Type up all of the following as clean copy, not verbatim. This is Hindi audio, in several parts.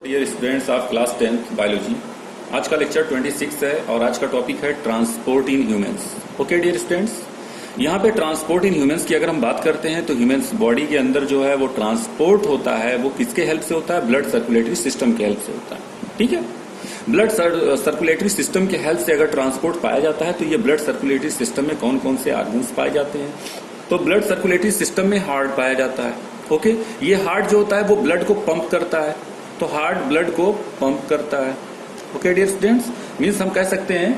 Dear students of class 10th biology, आज का लेक्चर 26 है और आज का टॉपिक है transport in humans. Okay dear students, यहाँ पे ट्रांसपोर्ट इन ह्यूमंस की अगर हम बात करते हैं तो ह्यूमंस बॉडी के अंदर जो है वो ट्रांसपोर्ट होता है, वो किसके हेल्प से होता है? ब्लड सर्कुलेटरी सिस्टम के हेल्प से होता है। ठीक है, ब्लड सर्कुलेटरी सिस्टम के हेल्प से अगर ट्रांसपोर्ट पाया जाता है तो ये ब्लड सर्कुलेटरी सिस्टम में कौन कौन से ऑर्गन्स पाए जाते हैं? तो ब्लड सर्कुलेटरी सिस्टम में हार्ट पाया जाता है। ओके, ये हार्ट जो होता है वो ब्लड को पंप करता है, तो हार्ट ब्लड को पंप करता है। ओके डियर स्टूडेंट्स, मीन्स हम कह सकते हैं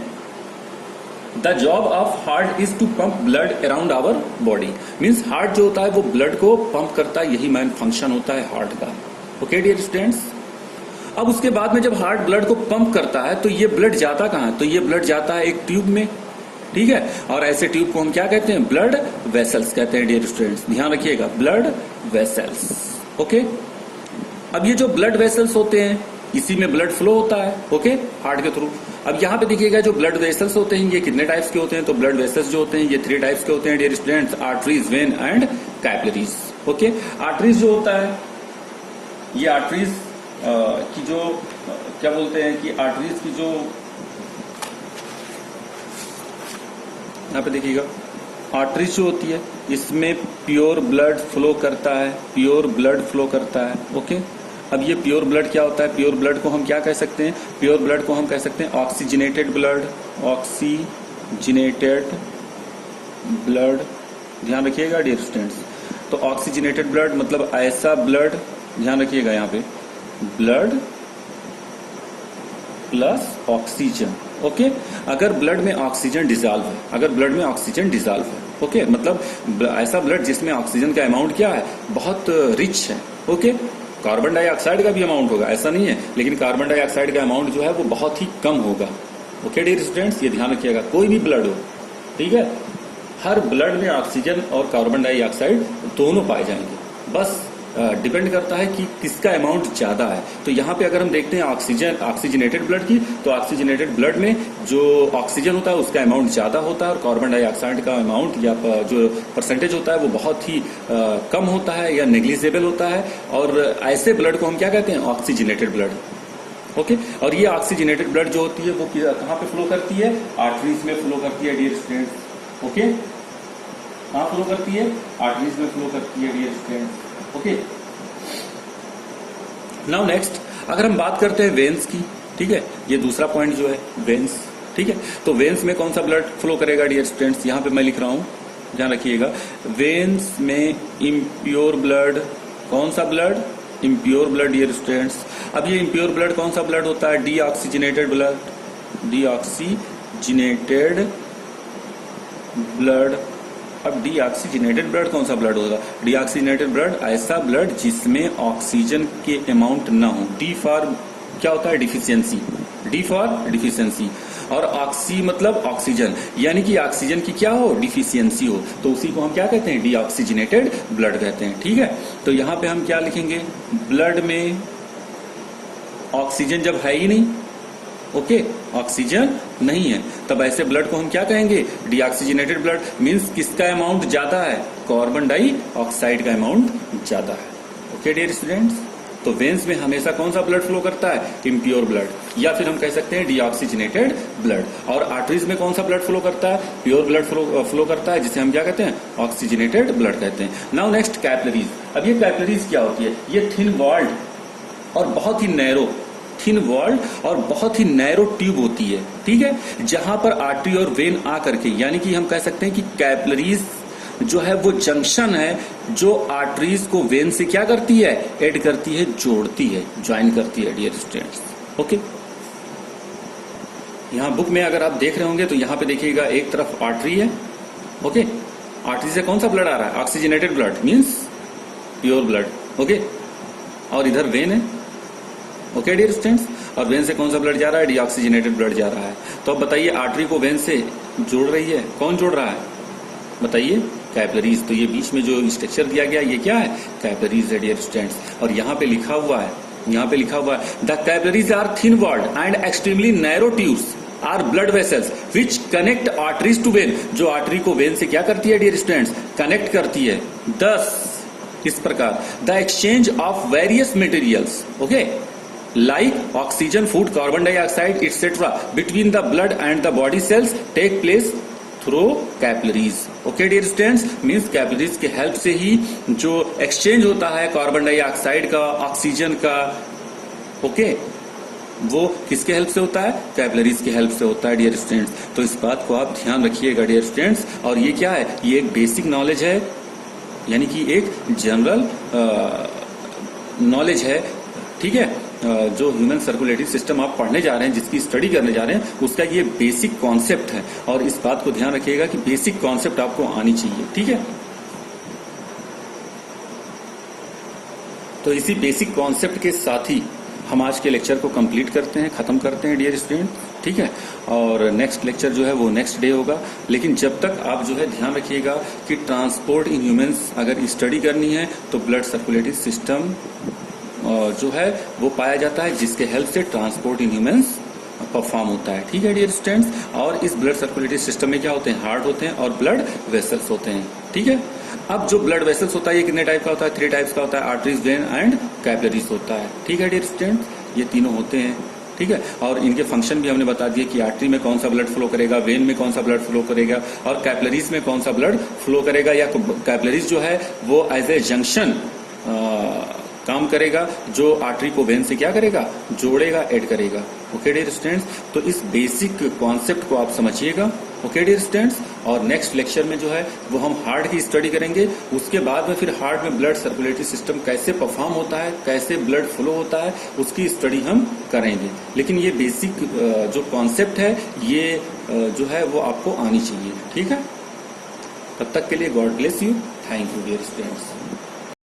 the job of heart is to pump blood around our body. Means heart जो होता है वो ब्लड को पंप करता है, यही मेन फंक्शन होता है हार्ट का। ओके डियर स्टूडेंट्स, अब उसके बाद में जब हार्ट ब्लड को पंप करता है तो ये ब्लड जाता कहाँ है? तो ये ब्लड जाता है एक ट्यूब में। ठीक है, और ऐसे ट्यूब को हम क्या कहते हैं? ब्लड वेसल्स कहते हैं। डियर स्टूडेंट्स ध्यान रखिएगा, ब्लड वेसल्स। ओके, अब ये जो ब्लड वेसल्स होते हैं इसी में ब्लड फ्लो होता है। ओके, हार्ट के थ्रू। अब यहाँ पे देखिएगा जो ब्लड वेसल्स होते हैं ये कितने टाइप्स के होते हैं? तो ब्लड वेसल्स जो होते हैं ये 3 टाइप्स के होते हैं dear students, arteries, vein and capillaries. Okay, arteries जो होता है ये आर्टरीज की जो क्या बोलते हैं कि आर्टरीज की जो यहाँ पे देखिएगा आर्टरीज जो होती है इसमें प्योर ब्लड फ्लो करता है, प्योर ब्लड फ्लो करता है। ओके, अब ये प्योर ब्लड क्या होता है? प्योर ब्लड को हम क्या कह सकते हैं? प्योर ब्लड को हम कह सकते हैं ऑक्सीजनेटेड ब्लड, ऑक्सीजनेटेड ब्लड। ध्यान रखिएगा डियर स्टूडेंट्स, तो ऑक्सीजनेटेड ब्लड मतलब ऐसा ब्लड, ध्यान रखिएगा यहाँ पे ब्लड प्लस ऑक्सीजन। ओके, अगर ब्लड में ऑक्सीजन डिजॉल्व है, अगर ब्लड में ऑक्सीजन डिजॉल्व है, ओके, मतलब ऐसा ब्लड जिसमें ऑक्सीजन का अमाउंट क्या है? बहुत रिच है। ओके, कार्बन डाइऑक्साइड का भी अमाउंट होगा, ऐसा नहीं है, लेकिन कार्बन डाइऑक्साइड का अमाउंट जो है वो बहुत ही कम होगा। ओके डियर स्टूडेंट्स, ये ध्यान रखिएगा, कोई भी ब्लड हो, ठीक है, हर ब्लड में ऑक्सीजन और कार्बन डाइऑक्साइड दोनों पाए जाएंगे, बस डिपेंड करता है कि किसका अमाउंट ज्यादा है। तो यहाँ पे अगर हम देखते हैं ऑक्सीजनेटेड ब्लड की, तो ऑक्सीजनेटेड ब्लड में जो ऑक्सीजन होता है उसका अमाउंट ज्यादा होता है और कार्बन डाइऑक्साइड का अमाउंट या जो परसेंटेज होता है वो बहुत ही कम होता है या नेग्लिजिबल होता है। और ऐसे ब्लड को हम क्या कहते हैं? Oxygenated blood. ओके, और ये ऑक्सीजनेटेड ब्लड जो होती है वो कहाँ पे फ्लो करती है? आर्टरीज में फ्लो करती है डियर स्टूडेंट्स। ओके, कहाँ फ्लो करती है? आर्टरीज में फ्लो करती है dear students. Okay, now next अगर हम बात करते हैं वेन्स की, ठीक है, ये दूसरा पॉइंट जो है वेन्स। ठीक है, तो वेन्स में कौन सा ब्लड फ्लो करेगा डियर स्टूडेंट्स? यहाँ पे मैं लिख रहा हूं, ध्यान रखिएगा, वेन्स में इम्प्योर ब्लड। कौन सा blood? Impure blood dear students. अब ये इम्प्योर ब्लड कौन सा ब्लड होता है? Deoxygenated blood, deoxygenated blood. अब डीऑक्सीजनेटेड ब्लड कौन सा ब्लड होगा? डीऑक्सीजनेटेड ब्लड ऐसा ब्लड जिसमें ऑक्सीजन के अमाउंट ना हो। डी फॉर क्या होता है? डिफिशियंसी, डी फॉर डिफिशियंसी, और ऑक्सी मतलब ऑक्सीजन, यानी कि ऑक्सीजन की क्या हो? डिफिशियंसी हो, तो उसी को हम क्या कहते हैं? डीऑक्सीजनेटेड ब्लड कहते हैं। ठीक है, तो यहां पे हम क्या लिखेंगे? ब्लड में ऑक्सीजन जब है ही नहीं, ओके, ऑक्सीजन नहीं है, तब ऐसे ब्लड को हम क्या कहेंगे? Deoxygenated blood. मींस किसका अमाउंट ज्यादा है? कार्बन डाइऑक्साइड का अमाउंट ज्यादा है। ओके डियर स्टूडेंट्स, तो वेन्स में हमेशा कौन सा ब्लड फ्लो करता है? इम्प्योर ब्लड, या फिर हम कह सकते हैं डीऑक्सीजनेटेड ब्लड। और आर्टरीज में कौन सा ब्लड फ्लो करता है? प्योर ब्लड फ्लो करता है, जिसे हम क्या कहते हैं? ऑक्सीजनेटेड ब्लड कहते हैं। Now next capillaries. अब ये कैपिलरीज क्या होती है? ये थिन वॉल्ड और बहुत ही नैरो, थिन वॉल्ड और बहुत ही नैरो ट्यूब होती है। ठीक है, जहां पर आर्टरी और वेन आ करके, यानी कि हम कह सकते हैं कि कैपिलरीज जो है वो जंक्शन है जो आर्टरीज को वेन से क्या करती है? ऐड करती है, जोड़ती है, ज्वाइन करती है डियर स्टूडेंट्स। ओके, यहां बुक में अगर आप देख रहे होंगे तो यहां पे देखिएगा एक तरफ आर्टरी है। ओके, आर्टरी से कौन सा ब्लड आ रहा है? Oxygenated blood, means pure blood. Okay, और इधर वेन है। ओके डियर स्टूडेंट्स, और वेन से कौन सा ब्लड जा रहा है? डीऑक्सीजनेटेड ब्लड जा रहा है। तो अब बताइए आर्टरी को वेन से जोड़ रही है, कौन जोड़ रहा है? बताइए, कैपिलरीज। तो ये बीच में जो स्ट्रक्चर दिया गया ये क्या है? कैपिलरीज है डियर स्टूडेंट्स। और यहाँ पे लिखा हुआ है, यहाँ पे लिखा हुआ है the capillaries are thin walled and extremely narrow tubes are blood vessels which connect arteries to vein. जो आर्टरी को वेन से क्या करती है डियर स्टूडेंट्स? कनेक्ट करती है। दस इस प्रकार the exchange of various materials, okay, like oxygen, food, carbon dioxide, etc. between the blood and the body cells take place through capillaries. Okay dear students, means capillaries के हेल्प से ही जो एक्सचेंज होता है कार्बन डाइऑक्साइड का, ऑक्सीजन का, ओके वो किसके हेल्प से होता है? कैपिलरीज के हेल्प से होता है डियर स्टूडेंट्स। तो इस बात को आप ध्यान रखिएगा डियर स्टूडेंट्स। और ये क्या है? ये एक बेसिक नॉलेज है, यानी कि एक जनरल नॉलेज है, ठीक है। जो ह्यूमन सर्कुलेटरी सिस्टम आप पढ़ने जा रहे हैं, जिसकी स्टडी करने जा रहे हैं, उसका ये बेसिक कॉन्सेप्ट है। और इस बात को ध्यान रखिएगा कि बेसिक कॉन्सेप्ट आपको आनी चाहिए, ठीक है। तो इसी बेसिक कॉन्सेप्ट के साथ ही हम आज के लेक्चर को कंप्लीट करते हैं, खत्म करते हैं डियर स्टूडेंट, ठीक है। और नेक्स्ट लेक्चर जो है वो नेक्स्ट डे होगा। लेकिन जब तक आप जो है ध्यान रखिएगा कि ट्रांसपोर्ट इन ह्यूमंस अगर स्टडी करनी है तो ब्लड सर्कुलेटरी सिस्टम जो है वो पाया जाता है, जिसके हेल्प से ट्रांसपोर्ट इन ह्यूमंस परफॉर्म होता है, ठीक है डियर स्टूडेंट्स। और इस ब्लड सर्कुलेटरी सिस्टम में क्या होते हैं? हार्ट होते हैं और ब्लड वेसल्स होते हैं, ठीक है। अब जो ब्लड वेसल्स होता है ये कितने टाइप का होता है? 3 टाइप्स का होता है, आर्टरीज, वेन एंड कैपिलरीज होता है, ठीक है डियर स्टूडेंट्स। ये तीनों होते हैं, ठीक है। और इनके फंक्शन भी हमने बता दिए कि आर्टरी में कौन सा ब्लड फ्लो करेगा, वेन में कौन सा ब्लड फ्लो करेगा और कैपिलरीज में कौन सा ब्लड फ्लो करेगा। या कैपिलरीज जो है वो एज ए जंक्शन काम करेगा, जो आर्टरी को वेन से क्या करेगा? जोड़ेगा, ऐड करेगा, ओके डियर स्टूडेंट्स। तो इस बेसिक कॉन्सेप्ट को आप समझिएगा, ओके डियर स्टूडेंट्स। और नेक्स्ट लेक्चर में जो है वो हम हार्ट की स्टडी करेंगे। उसके बाद में फिर हार्ट में ब्लड सर्कुलेटरी सिस्टम कैसे परफॉर्म होता है, कैसे ब्लड फ्लो होता है, उसकी स्टडी हम करेंगे। लेकिन ये बेसिक जो कॉन्सेप्ट है ये जो है वो आपको आनी चाहिए, ठीक है। तब तक के लिए God bless you, thank you dear students.